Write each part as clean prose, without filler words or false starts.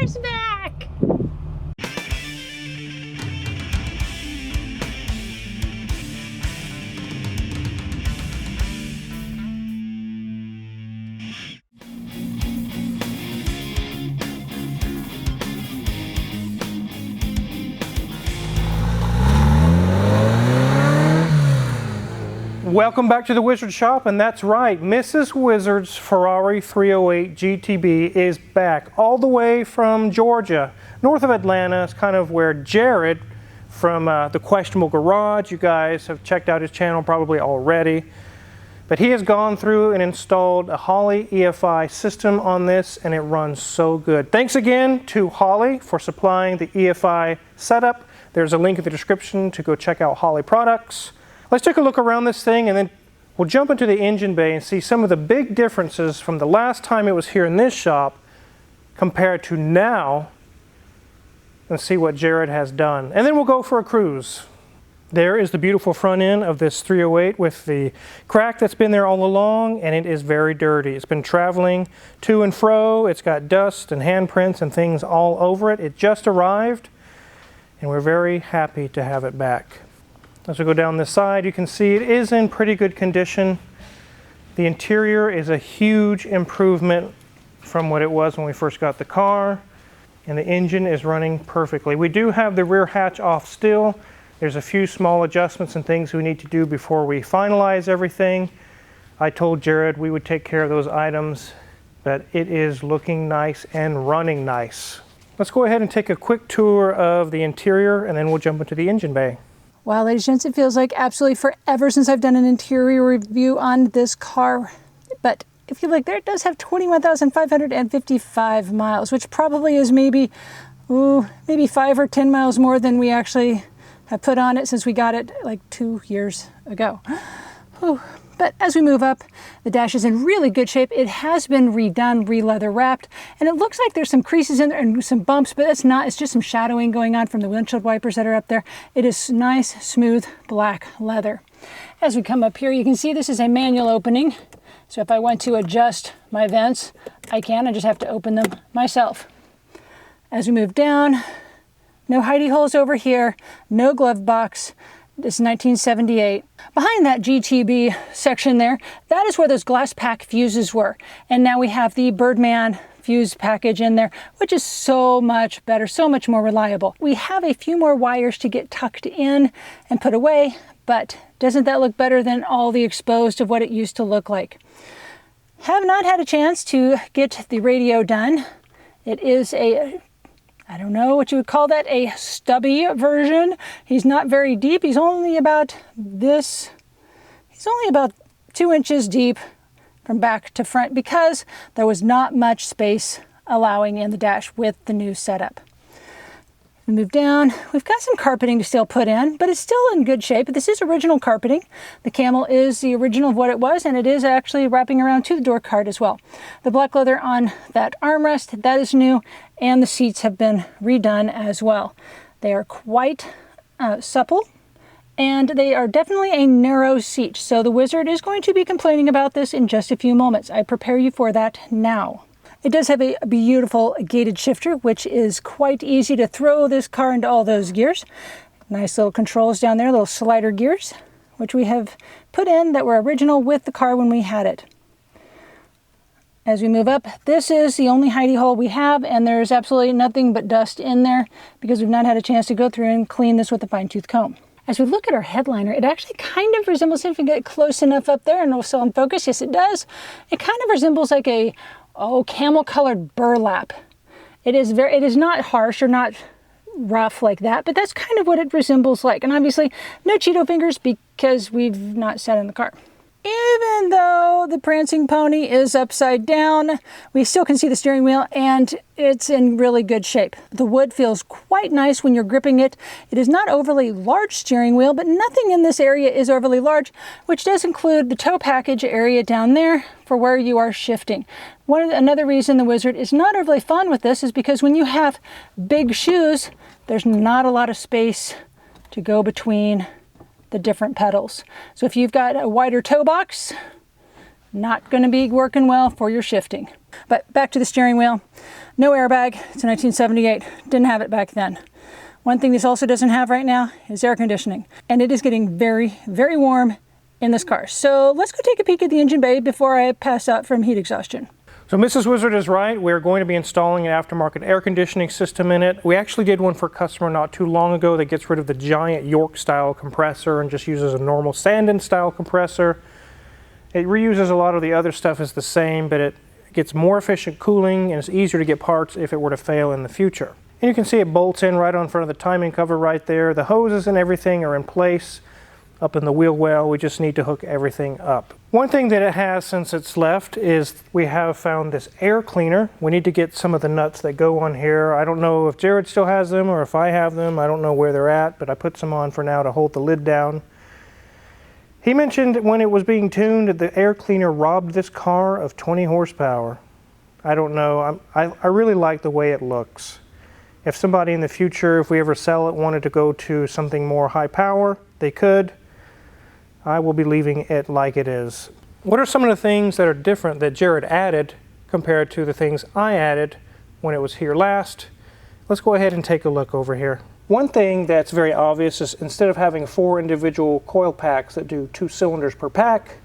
car's back! Welcome back to the Wizard Shop, and that's right, Mrs. Wizard's Ferrari 308 GTB is back all the way from Georgia, north of Atlanta. It's kind of where Jared from the Questionable Garage, you guys have checked out his channel probably already, but he has gone through and installed a Holley EFI system on this, and it runs so good. Thanks again to Holley for supplying the EFI setup. There's a link in the description to go check out Holley products. Let's take a look around this thing, and then we'll jump into the engine bay and see some of the big differences from the last time it was here in this shop compared to now, and see what Jared has done. And then we'll go for a cruise. There is the beautiful front end of this 308 with the crack that's been there all along, and it is very dirty. It's been traveling to and fro. It's got dust and handprints and things all over it. It just arrived, and we're very happy to have it back. As we go down this side, you can see it is in pretty good condition. The interior is a huge improvement from what it was when we first got the car, and the engine is running perfectly. We do have the rear hatch off still. There's a few small adjustments and things we need to do before we finalize everything. I told Jared we would take care of those items, but it is looking nice and running nice. Let's go ahead and take a quick tour of the interior, and then we'll jump into the engine bay. Wow, ladies and gents, it feels like absolutely forever since I've done an interior review on this car. But if you look there, it does have 21,555 miles, which probably is maybe 5 or 10 miles more than we actually have put on it since we got it like 2 years ago. Whew. But as we move up, the dash is in really good shape. It has been redone, re-leather wrapped, and it looks like there's some creases in there and some bumps, but it's not. It's just some shadowing going on from the windshield wipers that are up there. It is nice, smooth, black leather. As we come up here, you can see this is a manual opening. So if I want to adjust my vents, I can. I just have to open them myself. As we move down, no hidey holes over here, no glove box. This is 1978. Behind that GTB section there, that is where those glass pack fuses were. And now we have the Birdman fuse package in there, which is so much better, so much more reliable. We have a few more wires to get tucked in and put away, but doesn't that look better than all the exposed of what it used to look like? Have not had a chance to get the radio done. It is I don't know what you would call that, a stubby version. He's not very deep. He's only about 2 inches deep from back to front because there was not much space allowing in the dash with the new setup. We move down. We've got some carpeting to still put in, but it's still in good shape. This is original carpeting. The camel is the original of what it was, and it is actually wrapping around to the door card as well. The black leather on that armrest, that is new, and the seats have been redone as well. They are quite supple, and they are definitely a narrow seat. So the Wizard is going to be complaining about this in just a few moments. I prepare you for that now. It does have a beautiful gated shifter, which is quite easy to throw this car into all those gears. Nice little controls down there, little slider gears, which we have put in that were original with the car when we had it. As we move up, this is the only hidey hole we have, and there's absolutely nothing but dust in there because we've not had a chance to go through and clean this with a fine-tooth comb. As we look at our headliner, it actually kind of resembles, if we get close enough up there and it'll still in focus, yes it does, it kind of resembles like a camel-colored burlap. It is not harsh or not rough like that, but that's kind of what it resembles like. And obviously, no Cheeto fingers because we've not sat in the car. Even though the prancing pony is upside down, we still can see the steering wheel and it's in really good shape. The wood feels quite nice when you're gripping it. It is not overly large steering wheel, but nothing in this area is overly large, which does include the tow package area down there for where you are shifting. Another reason the Wizard is not overly fond with this is because when you have big shoes, there's not a lot of space to go between the different pedals. So if you've got a wider toe box, not going to be working well for your shifting. But back to the steering wheel. No airbag. It's a 1978. Didn't have it back then. One thing this also doesn't have right now is air conditioning. And it is getting very, very warm in this car. So let's go take a peek at the engine bay before I pass out from heat exhaustion. So Mrs. Wizard is right. We're going to be installing an aftermarket air conditioning system in it. We actually did one for a customer not too long ago that gets rid of the giant York style compressor and just uses a normal Sandon style compressor. It reuses a lot of the other stuff is the same, but it gets more efficient cooling and it's easier to get parts if it were to fail in the future. And you can see it bolts in right on front of the timing cover right there. The hoses and everything are in place up in the wheel well. We just need to hook everything up. One thing that it has since it's left is we have found this air cleaner. We need to get some of the nuts that go on here. I don't know if Jared still has them or if I have them. I don't know where they're at, but I put some on for now to hold the lid down. He mentioned when it was being tuned that the air cleaner robbed this car of 20 horsepower. I don't know. I really like the way it looks. If somebody in the future, if we ever sell it, wanted to go to something more high power, they could. I will be leaving it like it is. What are some of the things that are different that Jared added compared to the things I added when it was here last? Let's go ahead and take a look over here. One thing that's very obvious is instead of having 4 individual coil packs that do 2 cylinders per pack,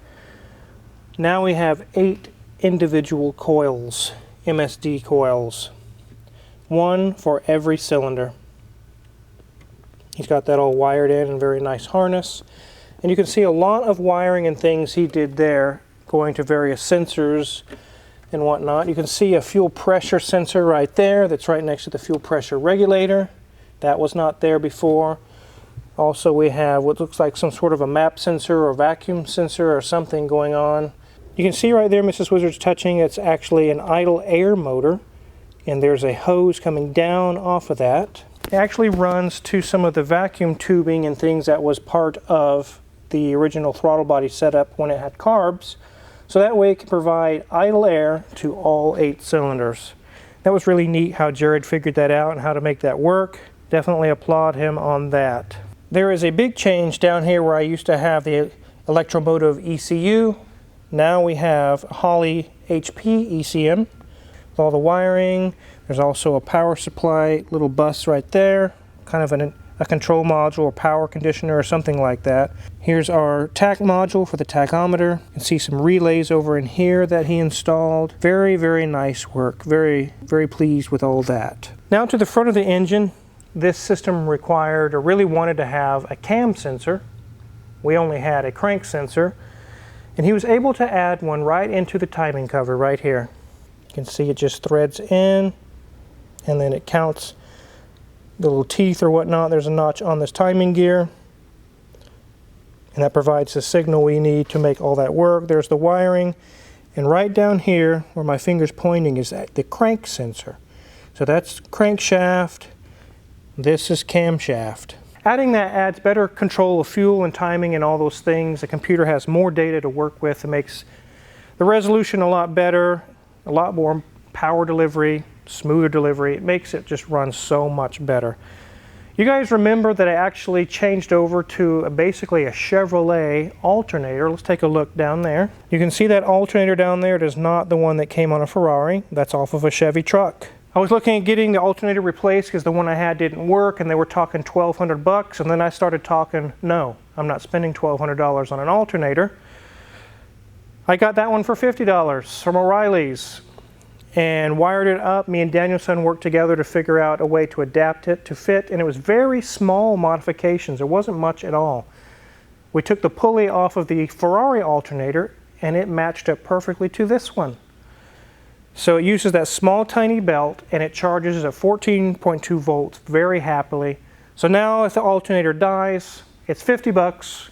now we have 8 individual coils, MSD coils. 1 for every cylinder. He's got that all wired in a very nice harness. And you can see a lot of wiring and things he did there going to various sensors and whatnot. You can see a fuel pressure sensor right there that's right next to the fuel pressure regulator. That was not there before. Also we have what looks like some sort of a map sensor or vacuum sensor or something going on. You can see right there Mrs. Wizard's touching, it's actually an idle air motor. And there's a hose coming down off of that. It actually runs to some of the vacuum tubing and things that was part of the original throttle body setup when it had carbs. So that way it can provide idle air to all 8 cylinders. That was really neat how Jared figured that out and how to make that work. Definitely applaud him on that. There is a big change down here where I used to have the electromotive ECU. Now we have Holley HP ECM. With all the wiring, there's also a power supply little bus right there, kind of a control module or power conditioner or something like that. Here's our tach module for the tachometer. You can see some relays over in here that he installed. Very, very nice work. Very, very pleased with all that. Now to the front of the engine. This system required or really wanted to have a cam sensor. We only had a crank sensor. And he was able to add one right into the timing cover right here. You can see it just threads in and then it counts the little teeth or whatnot. There's a notch on this timing gear and that provides the signal we need to make all that work. There's the wiring, and right down here where my finger's pointing is the crank sensor. So that's crankshaft, this is camshaft. Adding that adds better control of fuel and timing and all those things. The computer has more data to work with. It makes the resolution a lot better, a lot more power delivery, smoother delivery. It makes it just run so much better. You guys remember that I actually changed over to basically a Chevrolet alternator. Let's take a look down there. You can see that alternator down there. It is not the one that came on a Ferrari. That's off of a Chevy truck. I was looking at getting the alternator replaced because the one I had didn't work and they were talking $1,200 and then I started talking, no, I'm not spending $1,200 on an alternator. I got that one for $50 from O'Reilly's and wired it up. Me and Danielson worked together to figure out a way to adapt it to fit, and it was very small modifications. There wasn't much at all. We took the pulley off of the Ferrari alternator and it matched up perfectly to this one. So it uses that small tiny belt and it charges at 14.2 volts very happily. So now if the alternator dies, it's $50,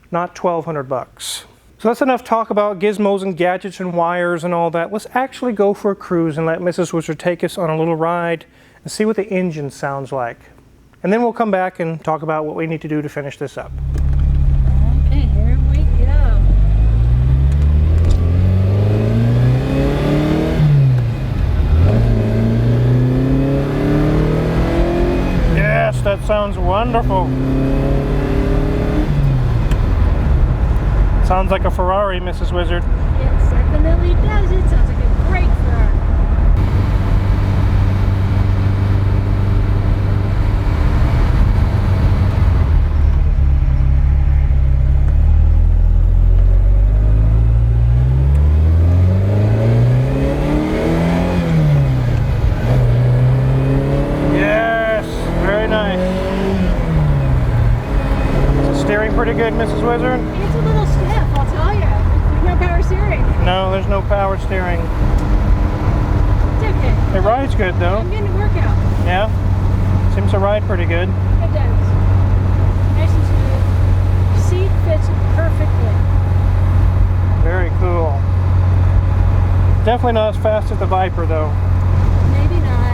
not $1,200. So that's enough talk about gizmos and gadgets and wires and all that. Let's actually go for a cruise and let Mrs. Wizard take us on a little ride and see what the engine sounds like. And then we'll come back and talk about what we need to do to finish this up. Okay, here we go. Yes, that sounds wonderful. Sounds like a Ferrari, Mrs. Wizard. It certainly does. It sounds like a great Ferrari. good, Mrs. Wizard? It's a little stiff, I'll tell you. There's no power steering. No, there's no power steering. It's okay. It rides good though. I'm getting a workout. Yeah? Seems to ride pretty good. It does. Nice and smooth. Seat fits perfectly. Very cool. Definitely not as fast as the Viper though. Maybe not.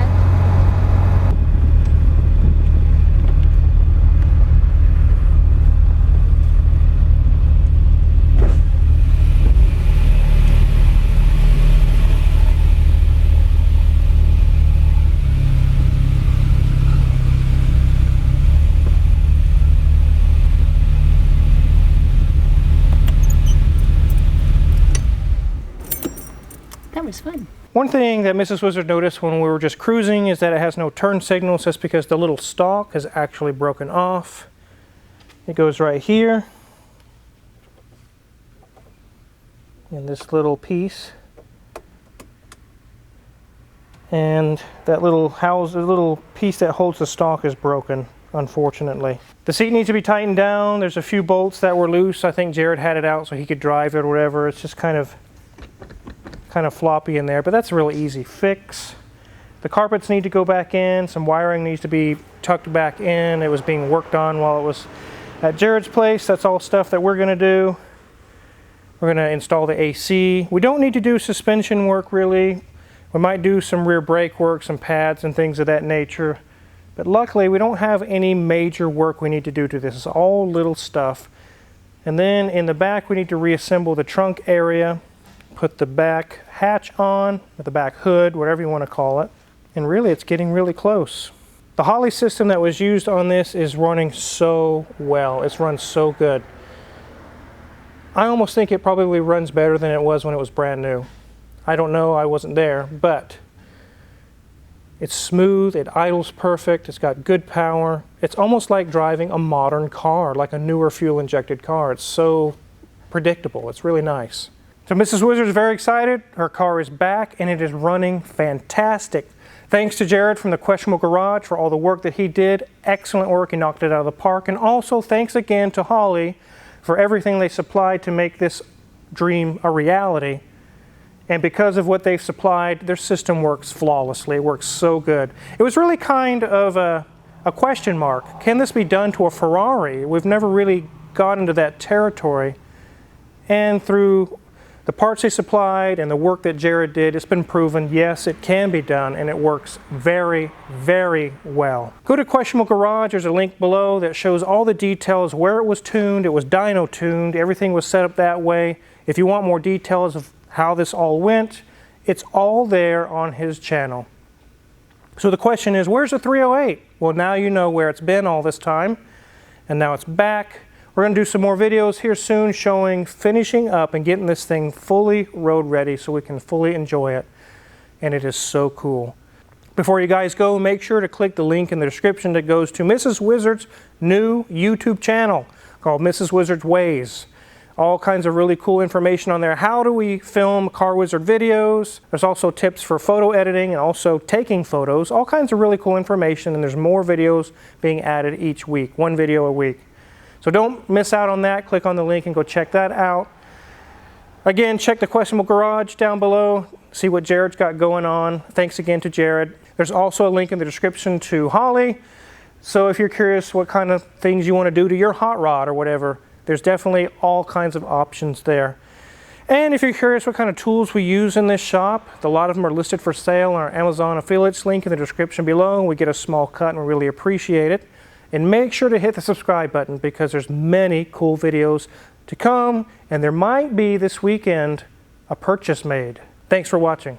That was fun. One thing that Mrs. Wizard noticed when we were just cruising is that it has no turn signals. That's because the little stalk is actually broken off. It goes right here. In this little piece. And that little piece that holds the stalk is broken, unfortunately. The seat needs to be tightened down. There's a few bolts that were loose. I think Jared had it out so he could drive it or whatever. It's just kind of floppy in there, but that's a really easy fix. The carpets need to go back in. Some wiring needs to be tucked back in. It was being worked on while it was at Jared's place. That's all stuff that we're going to do. We're going to install the AC. We don't need to do suspension work really. We might do some rear brake work, some pads and things of that nature. But luckily we don't have any major work we need to do to this. It's all little stuff. And then in the back we need to reassemble the trunk area. Put the back hatch on, or the back hood, whatever you want to call it. And really, it's getting really close. The Holley system that was used on this is running so well. It's run so good. I almost think it probably runs better than it was when it was brand new. I don't know, I wasn't there, but it's smooth, it idles perfect, it's got good power. It's almost like driving a modern car, like a newer fuel-injected car. It's so predictable. It's really nice. So Mrs. Wizard is very excited. Her car is back and it is running fantastic. Thanks to Jared from the Questionable Garage for all the work that he did. Excellent work. He knocked it out of the park. And also thanks again to Holley for everything they supplied to make this dream a reality. And because of what they've supplied, their system works flawlessly. It works so good. It was really kind of a question mark. Can this be done to a Ferrari? We've never really got into that territory. And through the parts they supplied and the work that Jared did, it's been proven, yes, it can be done, and it works very, very well. Go to Questionable Garage. There's a link below that shows all the details, where it was tuned. It was dyno tuned. Everything was set up that way. If you want more details of how this all went, it's all there on his channel. So the question is, where's the 308? Well, now you know where it's been all this time, and now it's back. We're going to do some more videos here soon showing finishing up and getting this thing fully road ready so we can fully enjoy it. And it is so cool. Before you guys go, make sure to click the link in the description that goes to Mrs. Wizard's new YouTube channel called Mrs. Wizard's Ways. All kinds of really cool information on there. How do we film Car Wizard videos? There's also tips for photo editing and also taking photos. All kinds of really cool information, and there's more videos being added each week. One video a week. So don't miss out on that. Click on the link and go check that out. Again, check the Questionable Garage down below. See what Jared's got going on. Thanks again to Jared. There's also a link in the description to Holley. So if you're curious what kind of things you want to do to your hot rod or whatever, there's definitely all kinds of options there. And if you're curious what kind of tools we use in this shop, a lot of them are listed for sale on our Amazon affiliates link in the description below. We get a small cut and we really appreciate it. And make sure to hit the subscribe button because there's many cool videos to come, and there might be this weekend a purchase made. Thanks for watching.